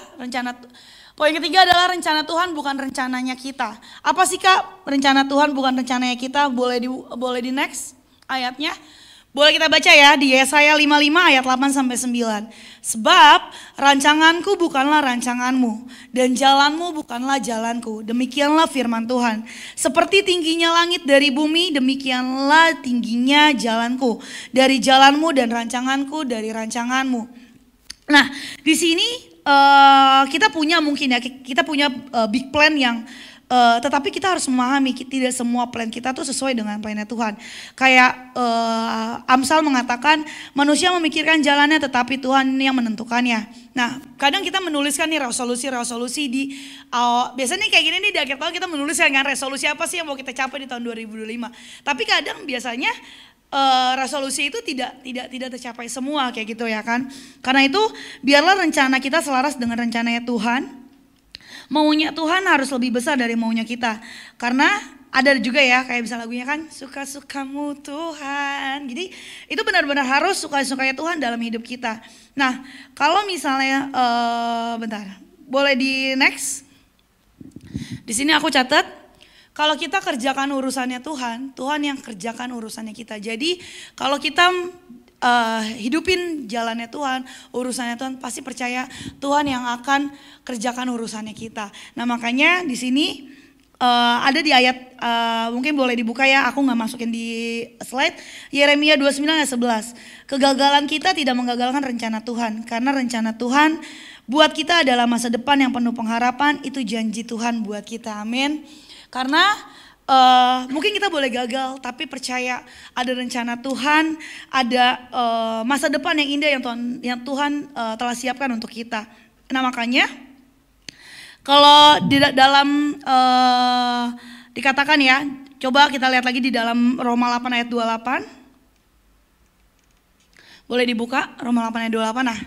Poin ketiga adalah rencana Tuhan bukan rencananya kita. Apa sih Kak rencana Tuhan bukan rencananya kita? Boleh di next ayatnya. Boleh kita baca ya di Yesaya 55 ayat 8 sampai 9. Sebab rancanganku bukanlah rancanganmu dan jalanmu bukanlah jalanku. Demikianlah firman Tuhan. Seperti tingginya langit dari bumi, demikianlah tingginya jalanku dari jalanmu dan rancanganku dari rancanganmu. Nah, di sini kita punya mungkin ya, kita punya big plan yang tetapi kita harus memahami tidak semua plan kita tuh sesuai dengan plannya Tuhan. Kayak Amsal mengatakan manusia memikirkan jalannya tetapi Tuhan yang menentukannya. Nah, kadang kita menuliskan nih resolusi di biasanya kayak gini nih di akhir tahun kita menuliskan kan resolusi apa sih yang mau kita capai di tahun 2025. Tapi kadang biasanya resolusi itu tidak tercapai semua kayak gitu ya kan. Karena itu biarlah rencana kita selaras dengan rencananya Tuhan. Maunya Tuhan harus lebih besar dari maunya kita. Karena ada juga ya kayak bisa lagunya kan, suka-sukamu Tuhan. Jadi itu benar-benar harus suka-sukanya Tuhan dalam hidup kita. Nah, kalau misalnya bentar, boleh di next. Di sini aku catat, kalau kita kerjakan urusannya Tuhan, Tuhan yang kerjakan urusannya kita. Jadi kalau kita hidupin jalannya Tuhan, urusannya Tuhan, pasti percaya Tuhan yang akan kerjakan urusannya kita. Nah makanya di sini ada di ayat, mungkin boleh dibuka ya, aku gak masukin di slide. Yeremia 29 ayat 11. Kegagalan kita tidak menggagalkan rencana Tuhan, karena rencana Tuhan buat kita adalah masa depan yang penuh pengharapan. Itu janji Tuhan buat kita, amin. Karena mungkin kita boleh gagal, tapi percaya ada rencana Tuhan, ada masa depan yang indah yang Tuhan telah siapkan untuk kita. Nah makanya kalau di dalam dikatakan ya, coba kita lihat lagi di dalam Roma 8 ayat 28. Boleh dibuka Roma 8 ayat 28. Nah,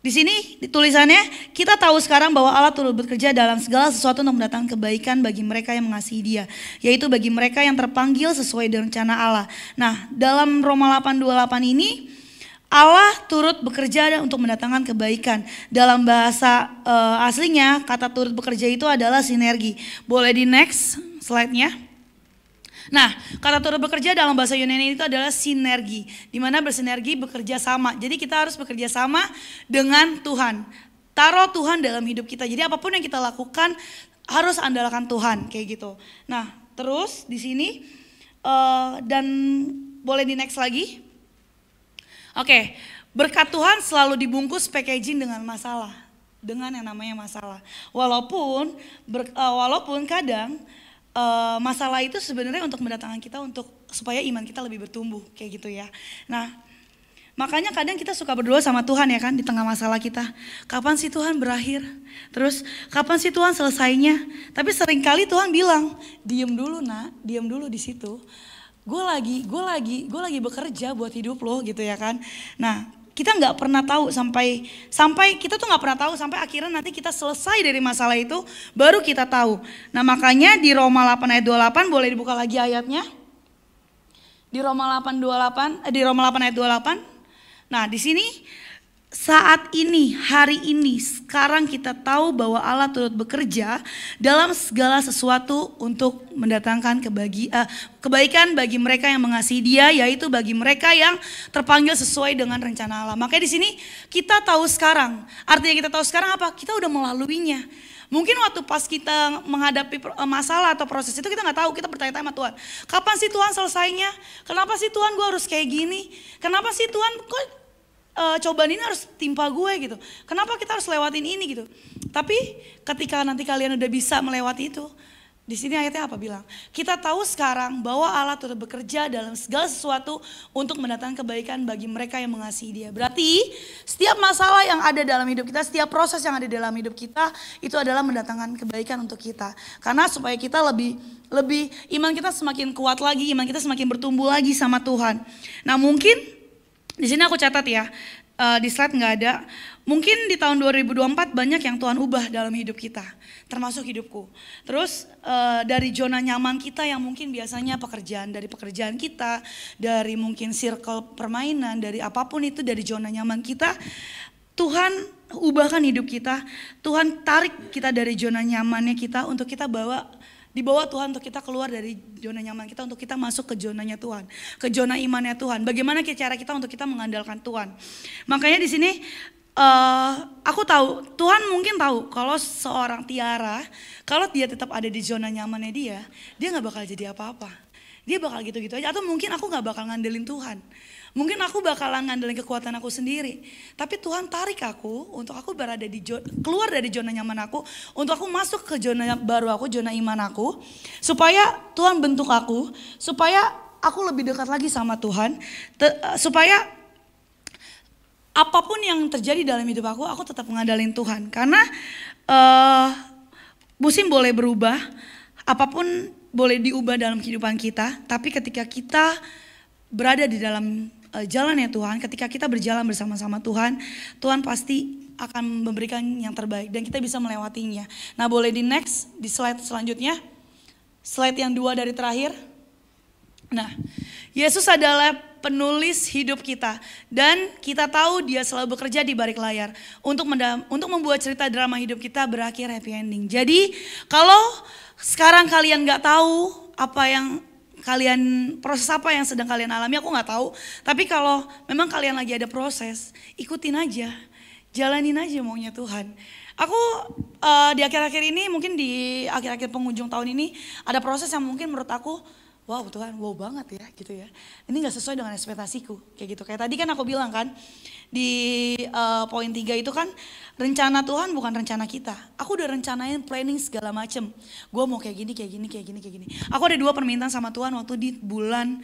di sini tulisannya, kita tahu sekarang bahwa Allah turut bekerja dalam segala sesuatu untuk mendatangkan kebaikan bagi mereka yang mengasihi Dia, yaitu bagi mereka yang terpanggil sesuai dengan rencana Allah. Nah, dalam Roma 8:28 ini Allah turut bekerja untuk mendatangkan kebaikan. Dalam bahasa aslinya kata turut bekerja itu adalah sinergi. Boleh di next slide-nya. Nah, kata turut bekerja dalam bahasa Yunani itu adalah sinergi, di mana bersinergi bekerja sama. Jadi kita harus bekerja sama dengan Tuhan. Taruh Tuhan dalam hidup kita. Jadi apapun yang kita lakukan harus andalkan Tuhan, kayak gitu. Nah, terus di sini dan boleh di next lagi. Oke, berkat Tuhan selalu dibungkus packaging dengan masalah, dengan yang namanya masalah. Walaupun kadang masalah itu sebenarnya untuk mendatangkan kita supaya iman kita lebih bertumbuh kayak gitu ya. Nah makanya kadang kita suka berdoa sama Tuhan ya kan di tengah masalah kita. Kapan sih Tuhan berakhir? Terus kapan sih Tuhan selesainya? Tapi seringkali Tuhan bilang, diem dulu nak, diem dulu di situ. Gue lagi bekerja buat hidup lo gitu ya kan. Nah kita nggak pernah tahu sampai kita tuh nggak pernah tahu sampai akhirnya nanti kita selesai dari masalah itu baru kita tahu. Nah makanya di Roma 8 ayat 28 boleh dibuka lagi ayatnya. Di Roma 8 ayat 28. Nah di sini saat ini, hari ini, sekarang kita tahu bahwa Allah turut bekerja dalam segala sesuatu untuk mendatangkan kebaikan bagi mereka yang mengasihi Dia, yaitu bagi mereka yang terpanggil sesuai dengan rencana Allah. Makanya di sini kita tahu sekarang, artinya kita tahu sekarang apa? Kita udah melaluinya. Mungkin waktu pas kita menghadapi masalah atau proses itu kita nggak tahu, kita bertanya-tanya sama Tuhan. Kapan sih Tuhan selesainya? Kenapa sih Tuhan gue harus kayak gini? Kenapa sih Tuhan kok cobaan ini harus timpa gue gitu? Kenapa kita harus lewatin ini gitu? Tapi ketika nanti kalian udah bisa melewati itu, di sini ayatnya apa bilang? Kita tahu sekarang bahwa Allah turut bekerja dalam segala sesuatu untuk mendatangkan kebaikan bagi mereka yang mengasihi Dia. Berarti setiap masalah yang ada dalam hidup kita, setiap proses yang ada dalam hidup kita, itu adalah mendatangkan kebaikan untuk kita. Karena supaya kita lebih iman kita semakin kuat lagi, iman kita semakin bertumbuh lagi sama Tuhan. Nah mungkin di sini aku catat ya, di slide nggak ada. Mungkin di tahun 2024 banyak yang Tuhan ubah dalam hidup kita, termasuk hidupku. Terus dari zona nyaman kita yang mungkin biasanya dari pekerjaan kita, dari mungkin circle permainan, dari apapun itu, dari zona nyaman kita, Tuhan ubahkan hidup kita. Tuhan tarik kita dari zona nyamannya kita untuk kita dibawa Tuhan untuk kita keluar dari zona nyaman kita, untuk kita masuk ke zonanya Tuhan, ke zona imannya Tuhan. Bagaimana cara kita untuk kita mengandalkan Tuhan. Makanya di sini aku tahu, Tuhan mungkin tahu kalau seorang Tiara, kalau dia tetap ada di zona nyamannya dia gak bakal jadi apa-apa. Dia bakal gitu-gitu aja, atau mungkin aku gak bakal ngandelin Tuhan. Mungkin aku bakalan ngandelin kekuatan aku sendiri. Tapi Tuhan tarik aku untuk aku keluar dari zona nyaman aku, untuk aku masuk ke zona baru aku, zona iman aku. Supaya Tuhan bentuk aku, supaya aku lebih dekat lagi sama Tuhan. Supaya apapun yang terjadi dalam hidup aku tetap mengandalin Tuhan. Karena musim boleh berubah, apapun boleh diubah dalam kehidupan kita. Tapi ketika kita berada di dalam jalannya Tuhan, ketika kita berjalan bersama-sama Tuhan, Tuhan pasti akan memberikan yang terbaik dan kita bisa melewatinya. Nah boleh di next, di slide selanjutnya. Slide yang 2 dari terakhir. Nah, Yesus adalah penulis hidup kita dan kita tahu Dia selalu bekerja di balik layar untuk membuat cerita drama hidup kita berakhir happy ending. Jadi kalau sekarang kalian nggak tahu proses apa yang sedang kalian alami, aku nggak tahu. Tapi kalau memang kalian lagi ada proses, ikutin aja, jalanin aja maunya Tuhan. Aku di akhir-akhir ini, mungkin di akhir-akhir penghujung tahun ini ada proses yang mungkin menurut aku, wow Tuhan, wow banget ya gitu ya. Ini gak sesuai dengan ekspektasiku kayak gitu. Kayak tadi kan aku bilang kan di poin 3 itu kan rencana Tuhan bukan rencana kita. Aku udah rencanain planning segala macem. Gue mau kayak gini. Aku ada 2 permintaan sama Tuhan waktu di bulan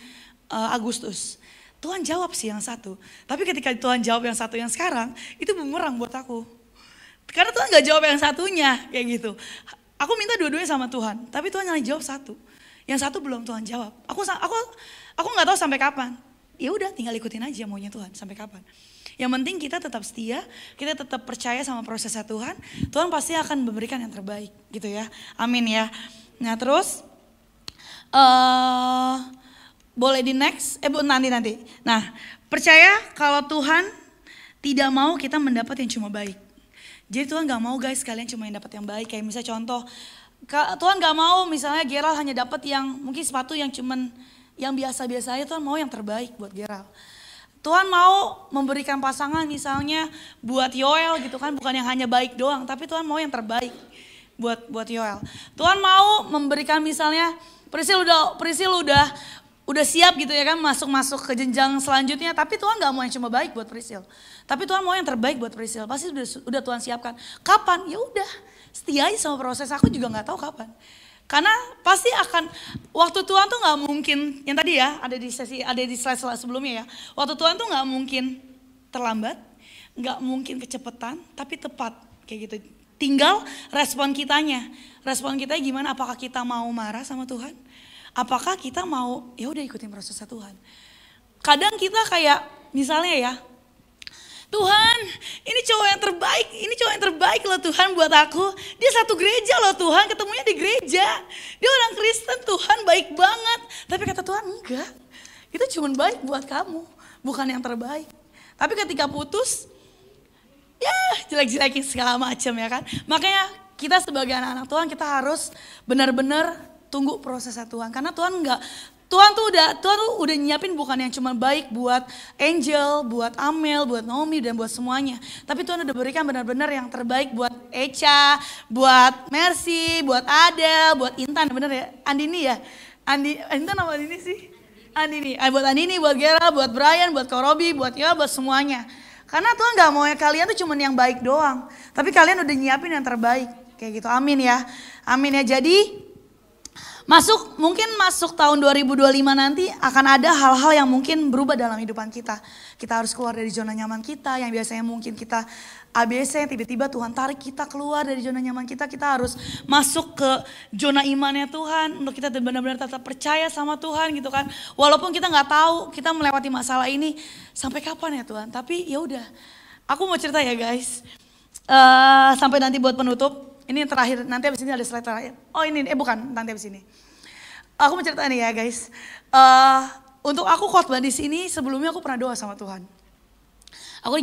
Agustus. Tuhan jawab sih yang satu. Tapi ketika Tuhan jawab yang satu yang sekarang, itu bumerang buat aku. Karena Tuhan gak jawab yang satunya kayak gitu. Aku minta dua-duanya sama Tuhan, tapi Tuhan hanya jawab satu. Yang satu belum Tuhan jawab. Aku nggak tahu sampai kapan. Ya udah, tinggal ikutin aja maunya Tuhan sampai kapan. Yang penting kita tetap setia, kita tetap percaya sama prosesnya Tuhan. Tuhan pasti akan memberikan yang terbaik, gitu ya. Amin ya. Nah terus, boleh di next? Nanti. Nah, percaya kalau Tuhan tidak mau kita mendapat yang cuma baik. Jadi Tuhan nggak mau guys kalian cuma yang dapat yang baik. Kayak misalnya contoh, Tuhan gak mau misalnya Gerald hanya dapat yang mungkin sepatu yang cuman yang biasa-biasa aja. Tuhan mau yang terbaik buat Gerald. Tuhan mau memberikan pasangan misalnya buat Yoel gitu kan, bukan yang hanya baik doang, tapi Tuhan mau yang terbaik buat Yoel. Tuhan mau memberikan misalnya Prisil udah siap gitu ya kan masuk ke jenjang selanjutnya, tapi Tuhan gak mau yang cuma baik buat Prisil. Tapi Tuhan mau yang terbaik buat Prisil. Pasti udah Tuhan siapkan. Kapan? Ya udah. Setia aja sama proses, aku juga gak tahu kapan. Karena pasti akan, waktu Tuhan tuh gak mungkin, yang tadi ya ada di slide sebelumnya ya. Waktu Tuhan tuh gak mungkin terlambat, gak mungkin kecepatan, tapi tepat kayak gitu. Tinggal respon kitanya. Respon kita gimana, apakah kita mau marah sama Tuhan? Apakah kita mau, ya udah ikutin prosesnya Tuhan. Kadang kita kayak, misalnya ya, Tuhan, ini cowok yang terbaik loh Tuhan buat aku. Dia satu gereja loh Tuhan, ketemunya di gereja. Dia orang Kristen Tuhan, baik banget. Tapi kata Tuhan, enggak. Itu cuma baik buat kamu, bukan yang terbaik. Tapi ketika putus, ya jelek-jelekin segala macam ya kan. Makanya kita sebagai anak-anak Tuhan, kita harus benar-benar tunggu prosesnya Tuhan. Karena Tuhan enggak, Tuhan tuh udah nyiapin bukan yang cuma baik buat Angel, buat Amel, buat Naomi dan buat semuanya. Tapi Tuhan udah berikan benar-benar yang terbaik buat Echa, buat Mercy, buat Adel, buat Intan, bener ya? Andini ya? Intan apa Andini sih? Andini. Buat Andini, buat Gera, buat Brian, buat Korobi, buat Yoel, buat semuanya. Karena Tuhan gak mau ya kalian tuh cuma yang baik doang. Tapi kalian udah nyiapin yang terbaik. Kayak gitu, amin ya. Amin ya, jadi mungkin masuk tahun 2025 nanti akan ada hal-hal yang mungkin berubah dalam hidupan kita. Kita harus keluar dari zona nyaman kita yang biasanya mungkin kita ABC, tiba-tiba Tuhan tarik kita keluar dari zona nyaman kita. Kita harus masuk ke zona imannya Tuhan untuk kita benar-benar tetap percaya sama Tuhan gitu kan. Walaupun kita nggak tahu kita melewati masalah ini sampai kapan ya Tuhan. Tapi ya udah, aku mau cerita ya guys. Sampai nanti buat penutup. Ini yang terakhir, nanti abis ini ada slide terakhir. Oh ini, bukan, nanti abis ini. Aku mau cerita nih ya guys. Untuk aku khotbah di sini sebelumnya aku pernah doa sama Tuhan. Aku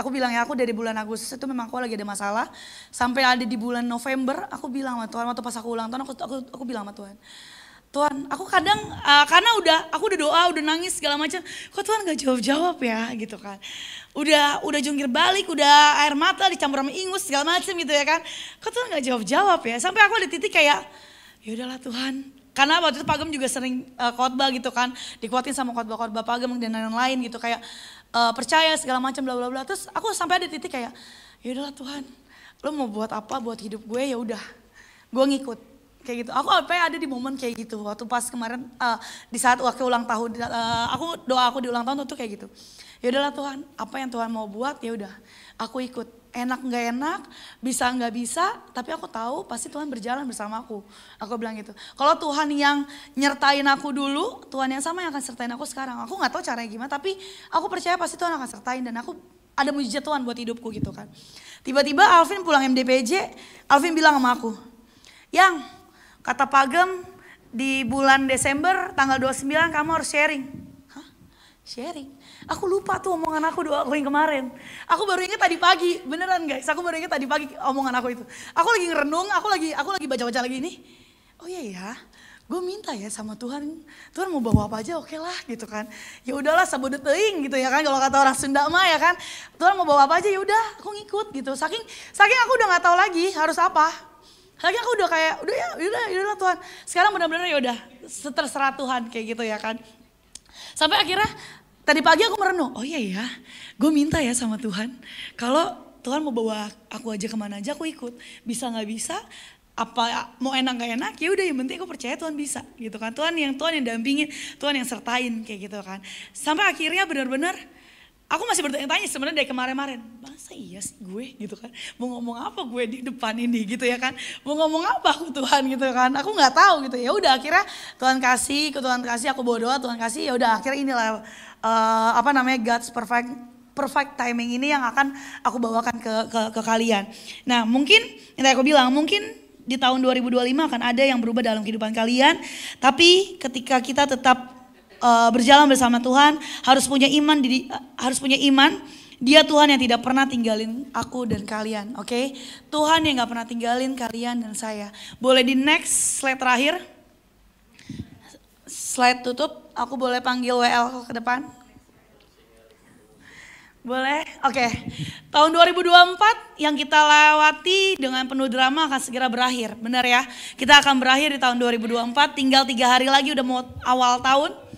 bilang ya aku dari bulan Agustus itu memang aku lagi ada masalah. Sampai ada di bulan November aku bilang sama Tuhan, waktu pas aku ulang tahun aku bilang sama Tuhan. Tuhan, aku kadang karena aku udah doa, udah nangis segala macam, kok Tuhan gak jawab ya gitu kan. Udah jungkir balik, udah air mata dicampur sama ingus segala macam gitu ya kan. Kok Tuhan gak jawab ya. Sampai aku ada titik kayak, ya udahlah Tuhan. Karena waktu itu Pagem juga sering khotbah gitu kan, dikuatin sama khotbah Pagem dan lain-lain gitu kayak percaya segala macam bla bla bla. Terus aku sampai ada titik kayak, ya udahlah Tuhan, lo mau buat apa buat hidup gue, ya udah, gue ngikut. Kayak gitu, aku ada di momen kayak gitu. Waktu pas kemarin di saat waktu ulang tahun, aku di ulang tahun tuh kayak gitu. Ya udahlah Tuhan, apa yang Tuhan mau buat ya udah, aku ikut. Enak nggak enak, bisa nggak bisa, tapi aku tahu pasti Tuhan berjalan bersama aku. Aku bilang gitu. Kalau Tuhan yang nyertain aku dulu, Tuhan yang sama yang akan sertain aku sekarang. Aku nggak tahu caranya gimana, tapi aku percaya pasti Tuhan akan sertain dan aku ada mujizat Tuhan buat hidupku gitu kan. Tiba-tiba Alvin pulang MDPJ, Alvin bilang sama aku, Yang kata Pagem di bulan Desember tanggal 29 kamu harus sharing. Hah? Sharing? Aku lupa tuh omongan aku yang kemarin. Aku baru ingat tadi pagi, beneran guys. Aku baru ingat tadi pagi omongan aku itu. Aku lagi ngerenung, aku lagi baca-baca lagi ini. Oh iya ya, gue minta ya sama Tuhan. Tuhan mau bawa apa aja oke lah gitu kan. Ya udahlah sabodo teuing gitu ya kan. Kalau kata orang Sunda mah ya kan. Tuhan mau bawa apa aja ya udah, aku ngikut gitu. Saking aku udah nggak tahu lagi harus apa. Lagi aku udah kayak, udahlah Tuhan. Sekarang benar-benar ya udah terserah Tuhan kayak gitu ya kan. Sampai akhirnya tadi pagi aku merenung, oh iya ya, gue minta ya sama Tuhan. Kalau Tuhan mau bawa aku aja kemana aja aku ikut. Bisa nggak bisa, apa mau enak nggak enak, ya udah yang penting aku percaya Tuhan bisa gitu kan. Tuhan yang dampingin, Tuhan yang sertain kayak gitu kan. Sampai akhirnya benar-benar aku masih bertanya-tanya sebenarnya dari kemarin-kemarin, masa iya sih gue gitu kan, mau ngomong apa gue di depan ini gitu ya kan, mau ngomong apa aku Tuhan gitu kan, aku nggak tahu gitu. Ya udah akhirnya Tuhan kasih, aku bawa doa, Tuhan kasih, ya udah akhirnya inilah God's perfect timing ini yang akan aku bawakan ke kalian. Nah mungkin yang tadi aku bilang, mungkin di tahun 2025 akan ada yang berubah dalam kehidupan kalian, tapi ketika kita tetap berjalan bersama Tuhan, harus punya iman, Dia Tuhan yang tidak pernah tinggalin aku dan kalian, oke? Tuhan yang gak pernah tinggalin kalian dan saya. Boleh di next slide terakhir, slide tutup. Aku boleh panggil WL ke depan? Boleh? Oke. Tahun 2024 yang kita lewati dengan penuh drama akan segera berakhir, benar ya? Kita akan berakhir di tahun 2024, tinggal 3 hari lagi udah mau awal tahun.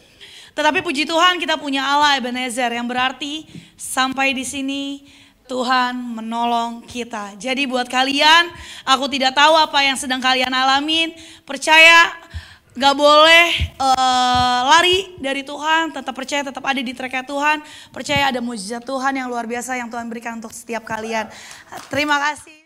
Tetapi puji Tuhan kita punya Allah Ebenezer yang berarti sampai di sini Tuhan menolong kita. Jadi buat kalian, aku tidak tahu apa yang sedang kalian alamin. Percaya gak boleh lari dari Tuhan, tetap percaya, tetap ada di tracknya Tuhan. Percaya ada mujizat Tuhan yang luar biasa yang Tuhan berikan untuk setiap kalian. Terima kasih.